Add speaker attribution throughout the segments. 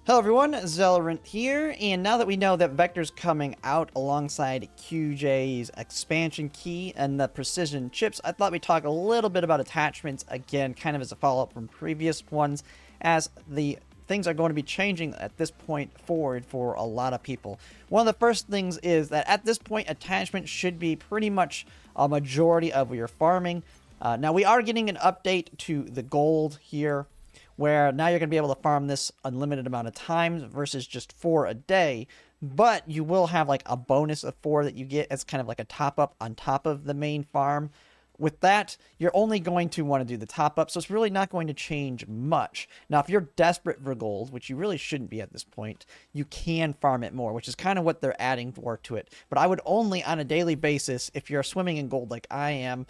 Speaker 1: Hello everyone, Zelrant here, and now that we know that Vector's coming out alongside QJ's expansion key and the precision chips, I thought we'd talk a little bit about attachments again, kind of as a follow-up from previous ones, as the things are going to be changing at this point forward for a lot of people. One of the first things is that at this point, attachments should be pretty much a majority of your farming. Now we are getting an update to the gold here, where now you're going to be able to farm this unlimited amount of times versus just 4 a day, but you will have like a bonus of 4 that you get as kind of like a top up on top of the main farm. With that, you're only going to want to do the top up, so it's really not going to change much. Now, if you're desperate for gold, which you really shouldn't be at this point, you can farm it more, which is kind of what they're adding more to it. But I would only on a daily basis, if you're swimming in gold like I am,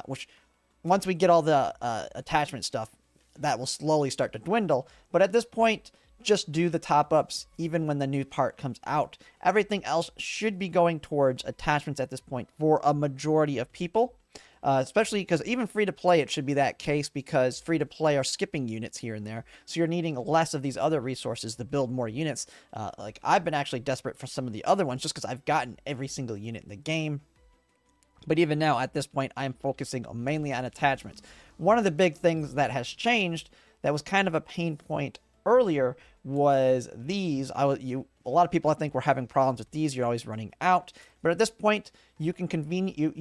Speaker 1: which once we get all the attachment stuff, that will slowly start to dwindle. But at this point, just do the top-ups even when the new part comes out. Everything else should be going towards attachments at this point for a majority of people. Especially because even free-to-play, it should be that case, because free-to-play are skipping units here and there. So you're needing less of these other resources to build more units. Like I've been actually desperate for some of the other ones just because I've gotten every single unit in the game. But even now, at this point, I'm focusing mainly on attachments. One of the big things that has changed that was kind of a pain point earlier was these. A lot of people, I think, were having problems with these. You're always running out. But at this point, you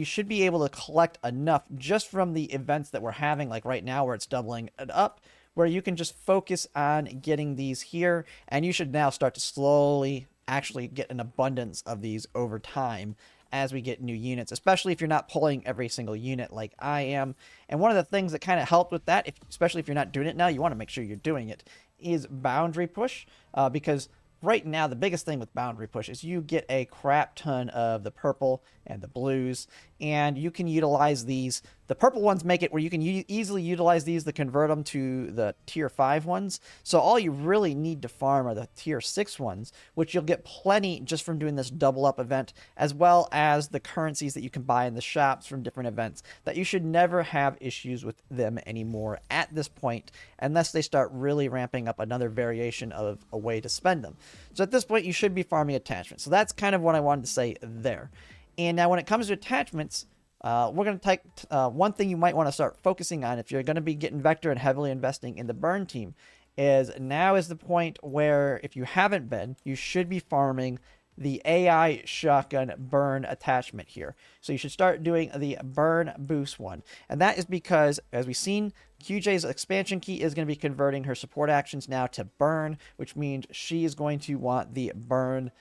Speaker 1: should be able to collect enough just from the events that we're having, like right now where it's doubling it up, where you can just focus on getting these here. And you should now start to slowly actually get an abundance of these over time as we get new units, especially if you're not pulling every single unit like I am. And one of the things that kind of helped with that, especially if you're not doing it now, you want to make sure you're doing it, is boundary push, because right now the biggest thing with boundary push is you get a crap ton of the purple and the blues, and you can utilize these. The purple ones make it where you can easily utilize these to convert them to the tier 5 ones. So all you really need to farm are the tier 6 ones, which you'll get plenty just from doing this double up event, as well as the currencies that you can buy in the shops from different events, that you should never have issues with them anymore at this point, unless they start really ramping up another variation of a way to spend them. So at this point, you should be farming attachments. So that's kind of what I wanted to say there. And now when it comes to attachments, we're going to take one thing you might want to start focusing on if you're going to be getting Vector and heavily investing in the burn team, is now is the point where, if you haven't been, you should be farming the AI shotgun burn attachment here. So you should start doing the burn boost one. And that is because, as we've seen, QJ's expansion key is going to be converting her support actions now to burn, which means she is going to want the burn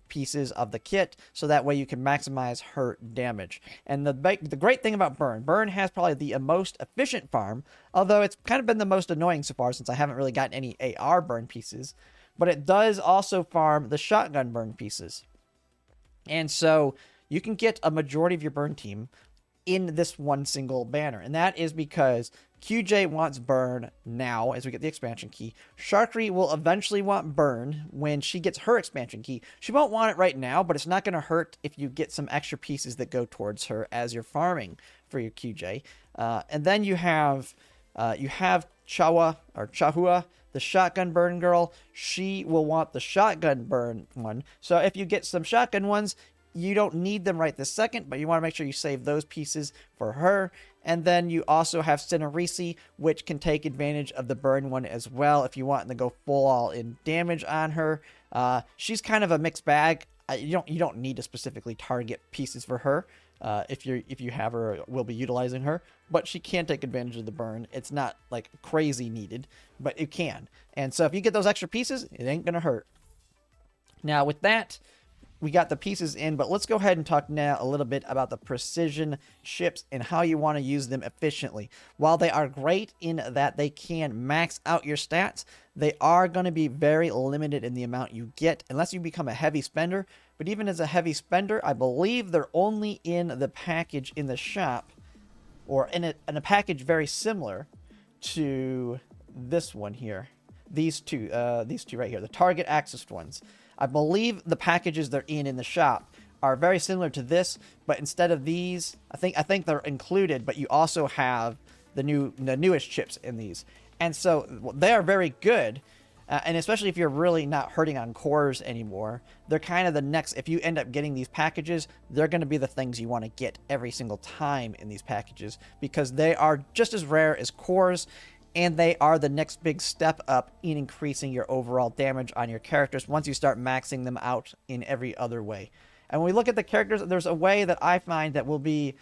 Speaker 1: pieces of the kit, so that way you can maximize her damage. And the great thing about burn has probably the most efficient farm, although it's kind of been the most annoying so far since I haven't really gotten any AR burn pieces, but it does also farm the shotgun burn pieces. And so you can get a majority of your burn team in this one single banner, and that is because QJ wants burn now as we get the expansion key. Sharkery will eventually want burn when she gets her expansion key. She won't want it right now, but it's not going to hurt if you get some extra pieces that go towards her as you're farming for your QJ. And then you have Chahua, the shotgun burn girl. She will want the shotgun burn one. So if you get some shotgun ones, you don't need them right this second, but you want to make sure you save those pieces for her. And then you also have Cinerisi, which can take advantage of the burn one as well if you want to go full all in damage on her. She's kind of a mixed bag. You don't need to specifically target pieces for her if you have her or will be utilizing her, but she can take advantage of the burn. It's not like crazy needed, but it can. And so if you get those extra pieces, it ain't gonna hurt. Now with that, we got the pieces in, but let's go ahead and talk now a little bit about the precision chips and how you want to use them efficiently. While they are great in that they can max out your stats, they are going to be very limited in the amount you get unless you become a heavy spender. But even as a heavy spender, I believe they're only in the package in the shop, or in a package very similar to this one here. These two right here, the target access ones. I believe the packages they're in the shop are very similar to this, but instead of these, I think they're included, but you also have the newest chips in these. And so they are very good. And especially if you're really not hurting on cores anymore, they're kind of the next. If you end up getting these packages, they're going to be the things you want to get every single time in these packages because they are just as rare as cores, and they are the next big step up in increasing your overall damage on your characters once you start maxing them out in every other way. And when we look at the characters, there's a way that I find that will be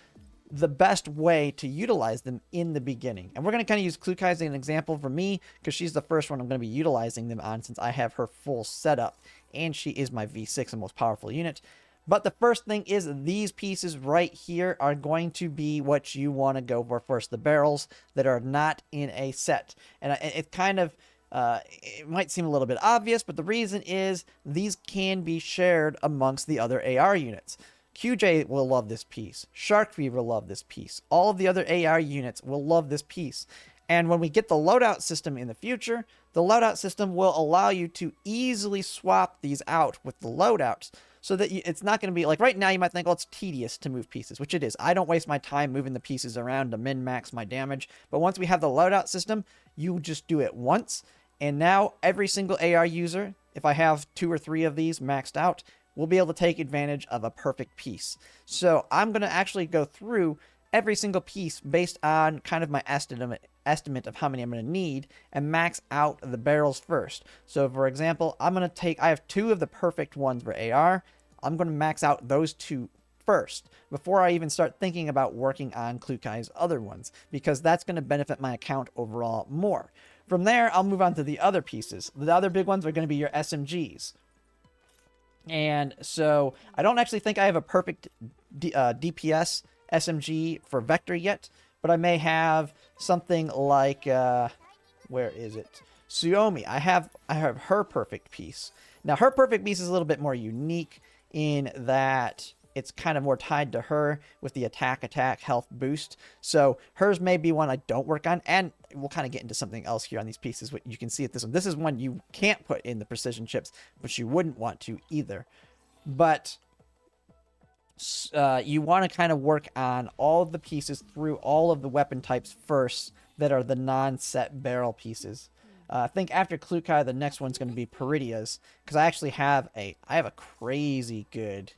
Speaker 1: the best way to utilize them in the beginning. And we're going to kind of use Klukai as an example for me because she's the first one I'm going to be utilizing them on since I have her full setup and she is my V6 and most powerful unit. But the first thing is these pieces right here are going to be what you want to go for first. The barrels that are not in a set. And it kind of, it might seem a little bit obvious, but the reason is these can be shared amongst the other AR units. QJ will love this piece. Sharkfeed will love this piece. All of the other AR units will love this piece. And when we get the loadout system in the future, the loadout system will allow you to easily swap these out with the loadouts so that it's not going to be like right now you might think, well, it's tedious to move pieces, which it is. I don't waste my time moving the pieces around to min-max my damage. But once we have the loadout system, you just do it once. And now every single AR user, if I have 2 or 3 of these maxed out, we'll be able to take advantage of a perfect piece. So I'm going to actually go through every single piece based on kind of my estimate of how many I'm going to need and max out the barrels first. So for example, I have 2 of the perfect ones for AR. I'm going to max out those 2 first before I even start thinking about working on Klukai's other ones because that's going to benefit my account overall more. From there, I'll move on to the other pieces. The other big ones are going to be your SMGs. And so I don't actually think I have a perfect DPS SMG for Vector yet, but I may have something like, where is it? Suomi. I have her perfect piece. Now her perfect piece is a little bit more unique in that it's kind of more tied to her with the attack health boost. So hers may be one I don't work on, and we'll kind of get into something else here on these pieces. What you can see at this one. This is one you can't put in the precision chips, but you wouldn't want to either. But you want to kind of work on all of the pieces through all of the weapon types first that are the non-set barrel pieces. I think after Klukai, the next one's going to be Peridia's, because I actually have a crazy good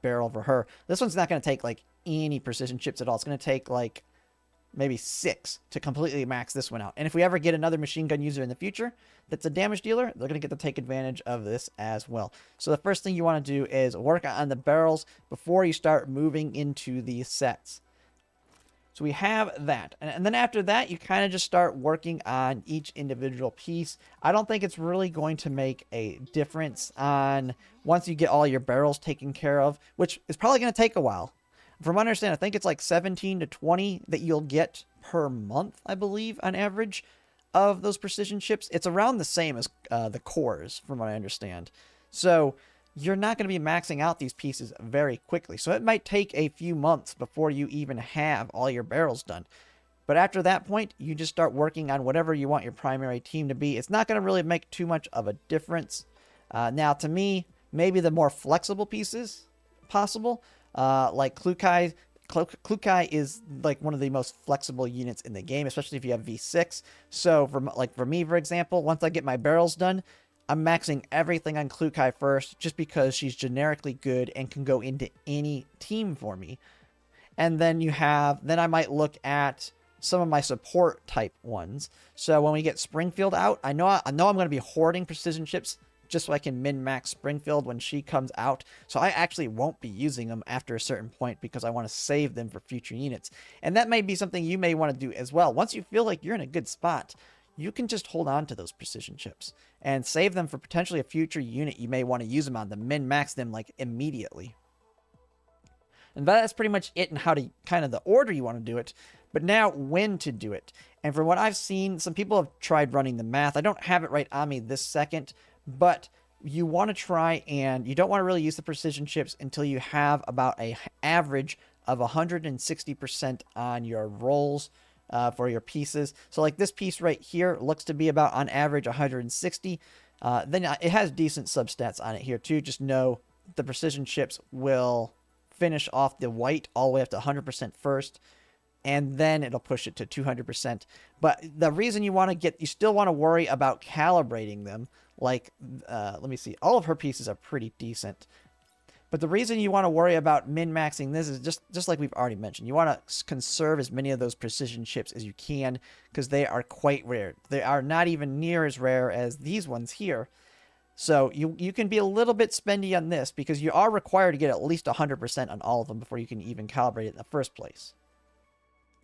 Speaker 1: barrel for her. This one's not going to take like any precision chips at all. It's going to take like maybe 6 to completely max this one out. And if we ever get another machine gun user in the future that's a damage dealer, they're going to get to take advantage of this as well. So the first thing you want to do is work on the barrels before you start moving into these sets. So we have that. And then after that, you kind of just start working on each individual piece. I don't think it's really going to make a difference on once you get all your barrels taken care of, which is probably going to take a while. From what I understand, I think it's like 17 to 20 that you'll get per month, I believe, on average, of those precision chips. It's around the same as the cores, from what I understand. So you're not going to be maxing out these pieces very quickly. So it might take a few months before you even have all your barrels done. But after that point, you just start working on whatever you want your primary team to be. It's not going to really make too much of a difference. Now, to me, maybe the more flexible pieces possible, like Klukai. Klukai is like one of the most flexible units in the game, especially if you have V6. So for me, for example, once I get my barrels done, I'm maxing everything on Klukai first just because she's generically good and can go into any team for me. And then then I might look at some of my support type ones. So when we get Springfield out, I know I'm going to be hoarding precision chips just so I can min-max Springfield when she comes out. So I actually won't be using them after a certain point because I want to save them for future units. And that may be something you may want to do as well. Once you feel like you're in a good spot, you can just hold on to those precision chips and save them for potentially a future unit you may want to use them on to min-max them like immediately. And that's pretty much it and how to kind of the order you want to do it. But now when to do it. And from what I've seen, some people have tried running the math. I don't have it right on me this second, but you want to try and you don't want to really use the precision chips until you have about an average of 160% on your rolls for your pieces. So like this piece right here looks to be about on average 160. Then it has decent substats on it here too. Just know the precision chips will finish off the white all the way up to 100% first. and then it'll push it to 200%. But the reason you still want to worry about calibrating them, like, let me see, all of her pieces are pretty decent. But the reason you want to worry about min-maxing this is just like we've already mentioned. You want to conserve as many of those precision chips as you can, because they are quite rare. They are not even near as rare as these ones here. So you can be a little bit spendy on this, because you are required to get at least 100% on all of them before you can even calibrate it in the first place.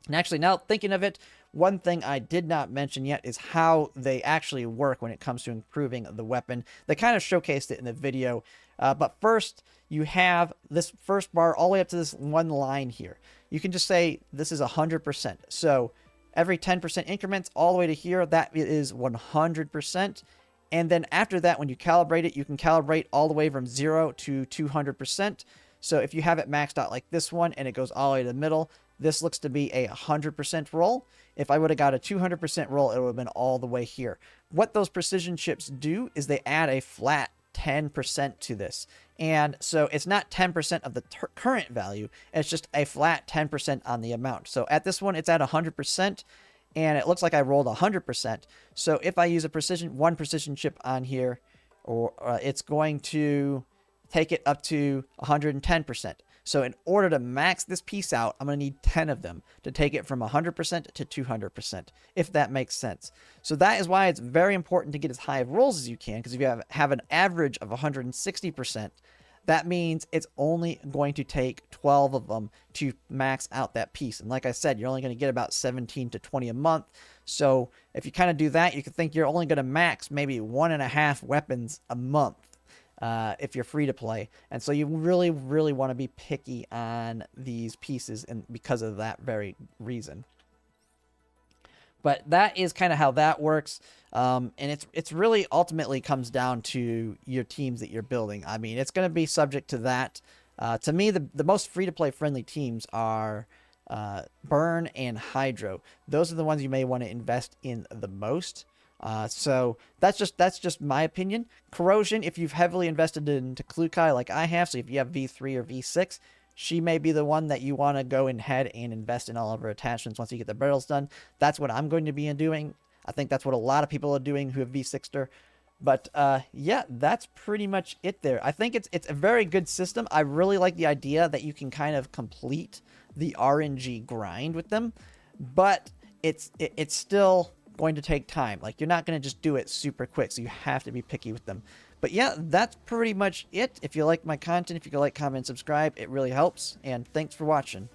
Speaker 1: And actually, now thinking of it, one thing I did not mention yet is how they actually work when it comes to improving the weapon. They kind of showcased it in the video. But first, you have this first bar all the way up to this one line here. You can just say this is 100%. So every 10% increments all the way to here, that is 100%. And then after that, when you calibrate it, you can calibrate all the way from 0 to 200%. So if you have it maxed out like this one and it goes all the way to the middle, this looks to be a 100% roll. If I would have got a 200% roll, it would have been all the way here. What those precision chips do is they add a flat 10% to this. And so it's not 10% of the current value. It's just a flat 10% on the amount. So at this one, it's at 100%. And it looks like I rolled 100%. So if I use one precision chip on here, or it's going to take it up to 110%. So in order to max this piece out, I'm going to need 10 of them to take it from 100% to 200%, if that makes sense. So that is why it's very important to get as high of rolls as you can, because if you have an average of 160%, that means it's only going to take 12 of them to max out that piece. And like I said, you're only going to get about 17 to 20 a month. So if you kind of do that, you can think you're only going to max maybe 1.5 weapons a month. If you're free to play. And so you really, really want to be picky on these pieces, and because of that very reason. But that is kind of how that works. And it's really ultimately comes down to your teams that you're building. I mean, it's going to be subject to that. To me, the most free-to-play friendly teams are Burn and Hydro. Those are the ones you may want to invest in the most. So that's just my opinion. Corrosion, if you've heavily invested into Klukai like I have, so if you have V3 or V6, she may be the one that you want to go ahead and invest in all of her attachments once you get the barrels done. That's what I'm going to be doing. I think that's what a lot of people are doing who have V6'd her. But yeah, that's pretty much it there. I think it's a very good system. I really like the idea that you can kind of complete the RNG grind with them, but it's still going to take time. Like, you're not going to just do it super quick, so you have to be picky with them. But yeah, that's pretty much it. If you like my content, if you can like, comment, subscribe, it really helps. And thanks for watching.